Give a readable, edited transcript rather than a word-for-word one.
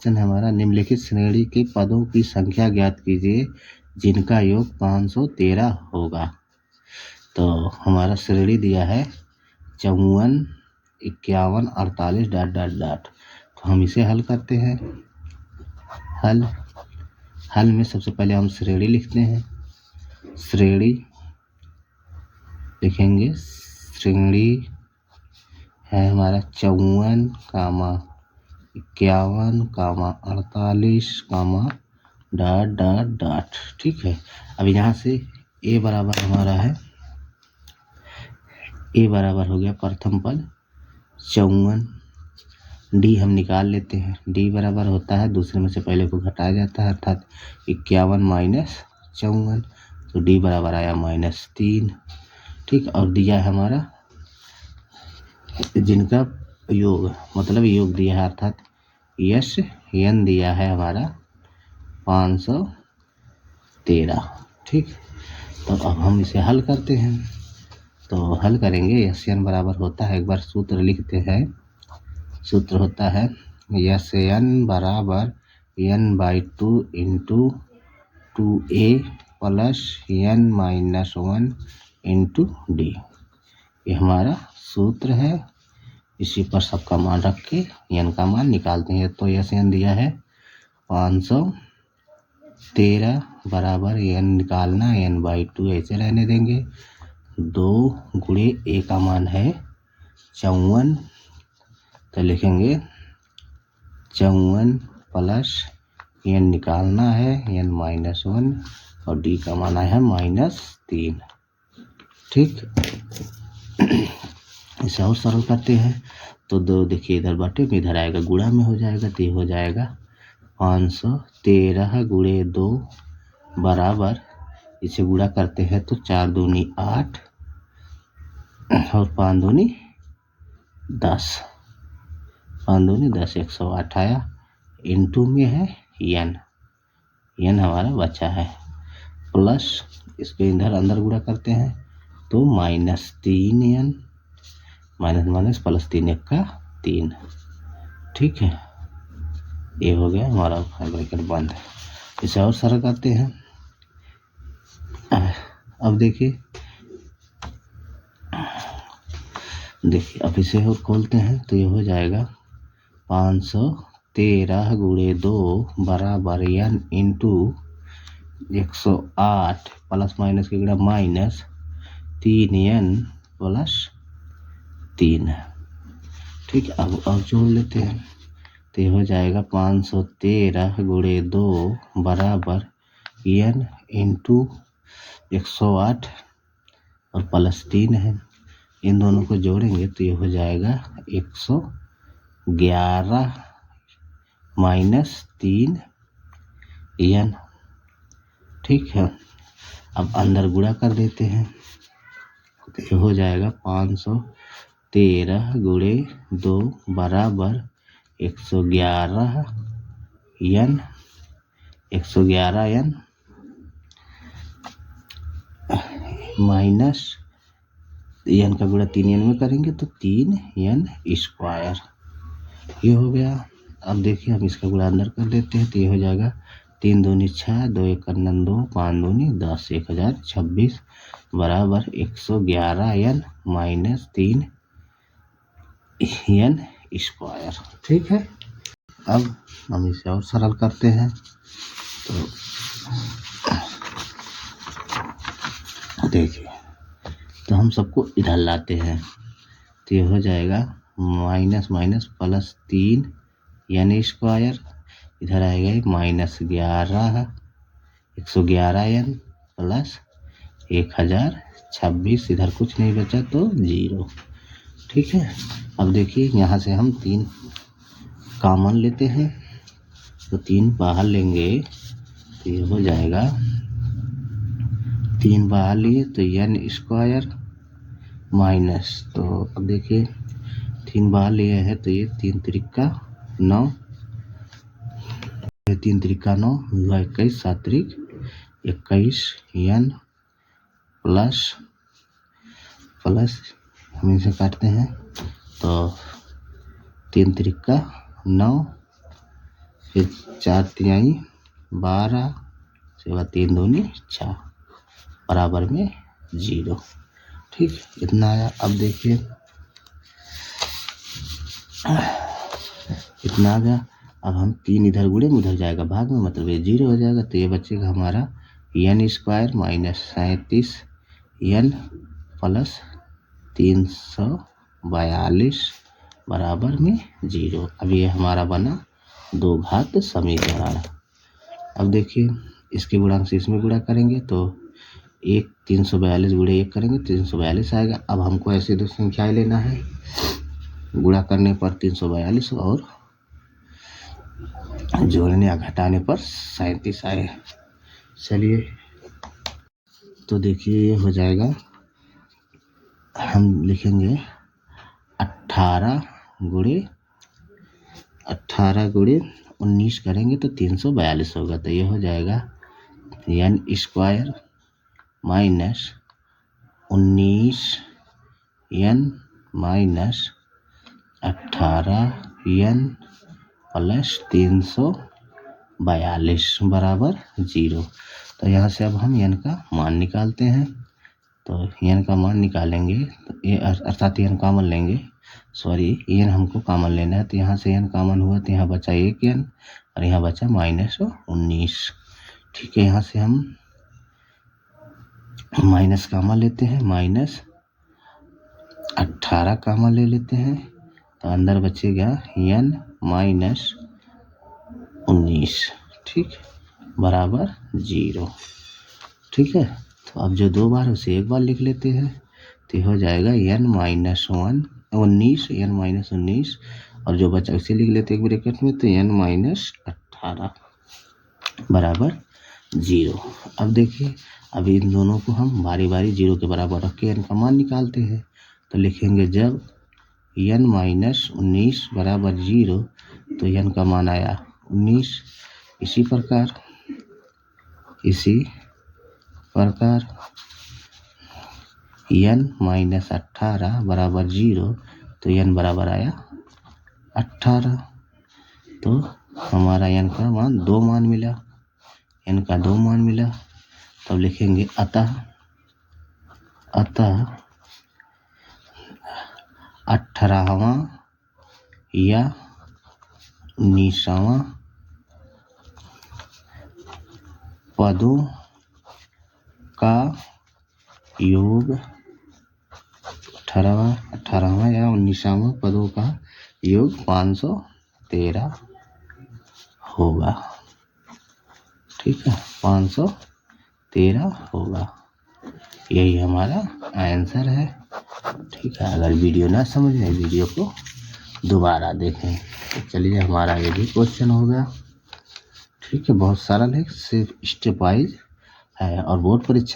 Question है हमारा, निम्नलिखित श्रेणी के पदों की संख्या ज्ञात कीजिए जिनका योग 513 होगा। तो हमारा श्रेणी दिया है 54, 51, 48 डॉट डॉट डॉट। तो हम इसे हल करते हैं। हल में सबसे पहले हम श्रेणी लिखते हैं। श्रेणी लिखेंगे, श्रेणी है हमारा 54, 51, 48, डॉट डॉट डॉट। ठीक है, अब यहाँ से ए बराबर हमारा है, ए बराबर हो गया प्रथम पद 54, डी हम निकाल लेते हैं। डी बराबर होता है दूसरे में से पहले को घटाया जाता है, अर्थात 51 माइनस 54, तो डी बराबर आया -3। ठीक, और दिया है हमारा जिनका योग, मतलब योग दिया है, अर्थात यश एन दिया है हमारा 513। ठीक, तो अब हम इसे हल करते हैं। तो हल करेंगे, यश एन बराबर होता है, एक बार सूत्र लिखते हैं। सूत्र होता है यश एन बराबर n/2 into 2a plus n-1 into D. ये हमारा सूत्र है। इसी पर सबका मान रख के n का मान निकालते हैं। तो यश एन दिया है 513 बराबर n निकालना, n/2 ऐसे रहने देंगे। 2 गुणे a का मान है 54, तो लिखेंगे 54 प्लस n निकालना है n-1 और d का मान है -3। ठीक, इसे और सरल करते हैं। तो 2 देखिए इधर बटे में, इधर आएगा गुणा में हो जाएगा, तो ये हो जाएगा 513 गुणे 2 बराबर, इसे गुणा करते हैं तो 4 दूनी 8 और 5 दूनी 10, 5 दूनी 10, 108 आया। इंटू में है n हमारा बचा है, प्लस इसको इधर अंदर गुणा करते हैं तो -3n, माइनस प्लस 3 1 का 3। ठीक है, ये हो गया हमारा ब्रैकेट बंद। इसे और सरल करते हैं। अब देखिए अब इसे और खोलते हैं तो ये हो जाएगा 513 गुणे 2 बराबर n इंटू 108 प्लस माइनस के गुणा माइनस 3n प्लस 3। ठीक, अब जोड़ लेते हैं तो ये हो जाएगा 513 गुणे 2 बराबर n इंटू 108 और प्लस 3 है। इन दोनों को जोड़ेंगे तो ये हो जाएगा 111 माइनस 3n। ठीक है, अब अंदर गुणा कर देते हैं तो ये हो जाएगा 513 गुणे 2 बराबर 111n माइनस n का गुणा 3n में करेंगे तो 3n स्क्वायर। ये हो गया। अब देखिए हम इसका गुणा अंदर कर देते हैं तो ये हो जाएगा 3 दूनी 6, 2 1 2, 5 दूनी 10, 1026 बराबर 111n माइनस 3n स्क्वायर। ठीक है, अब हम इसे और सरल करते हैं। तो देखिए, तो हम सबको इधर लाते हैं तो ये हो जाएगा minus minus plus 3n square, इधर आएगा -11 111n प्लस 1026, इधर कुछ नहीं बचा तो 0। ठीक है, अब देखिए यहाँ से हम 3 कॉमन लेते हैं तो 3 बाहर लेंगे तो ये हो जाएगा 3 बाहर लिए तो n स्क्वायर माइनस, तो अब देखिए 3 बाहर लिए हैं तो ये 3 त्रिका 9, 3 त्रिका 9 हुआ 21, 7 त्रिक 21 n प्लस हम इसे काटते हैं तो 3 त्रिका 9 फिर 4 तिहाई 12, उसके बाद 3 दूनी 6 बराबर में 0। ठीक, इतना आया। अब देखिए इतना आ गया। अब हम 3 इधर गुड़े में उधर जाएगा भाग में, मतलब ये 0 हो जाएगा। तो ये बचेगा हमारा n² माइनस 37 n प्लस 342 बराबर में 0। अब ये हमारा बना 2 घात समीकरण। अब देखिए इसके गुणांक से इसमें गुणा करेंगे तो 342 गुणे 1 करेंगे 342 आएगा। अब हमको ऐसे दो संख्याएं लेना है, गुणा करने पर 342 और जोड़ने या घटाने पर 37 आए। चलिए तो देखिए ये हो जाएगा, हम लिखेंगे 18 गुणे 19 करेंगे तो 342 होगा। तो ये हो जाएगा n² minus 19 n minus 18 n plus 342 बराबर 0। तो यहाँ से अब हम n का मान निकालते हैं। तो n का मान निकालेंगे तो ये अर्थात n कॉमन लेंगे, n हमको कॉमन लेना है। तो यहाँ से n कॉमन हुआ तो यहाँ बचा 1n और यहाँ बचा -19। ठीक है, यहाँ से हम माइनस कॉमन लेते हैं, -18 कॉमन ले लेते हैं तो अंदर बचेगा n माइनस 19, ठीक, बराबर 0। ठीक है, तो अब जो 2 बार उसे 1 बार लिख लेते हैं तो हो जाएगा n माइनस 19 और जो बचा उसे लिख लेते हैं ब्रैकेट में तो n माइनस 18 बराबर 0। अब देखिए अब इन दोनों को हम बारी बारी 0 के बराबर रख के n का मान निकालते हैं। तो लिखेंगे जब n माइनस 19 बराबर 0 तो n का मान आया 19। इसी प्रकार n माइनस 18 बराबर 0 तो n बराबर आया 18। तो हमारा n का मान 2 मान मिला, n का 2 मान मिला। तब लिखेंगे अतः 18वां या 19वां पदों का योग 18वां या 19वां पदों का योग 513 होगा। ठीक है, 513 होगा। यही हमारा आंसर है। ठीक है, अगर वीडियो ना समझ में वीडियो को दोबारा देखें। तो चलिए हमारा ये भी क्वेश्चन हो गया। ठीक है, बहुत सरल है, सिर्फ स्टेप वाइज है और बोर्ड परीक्षा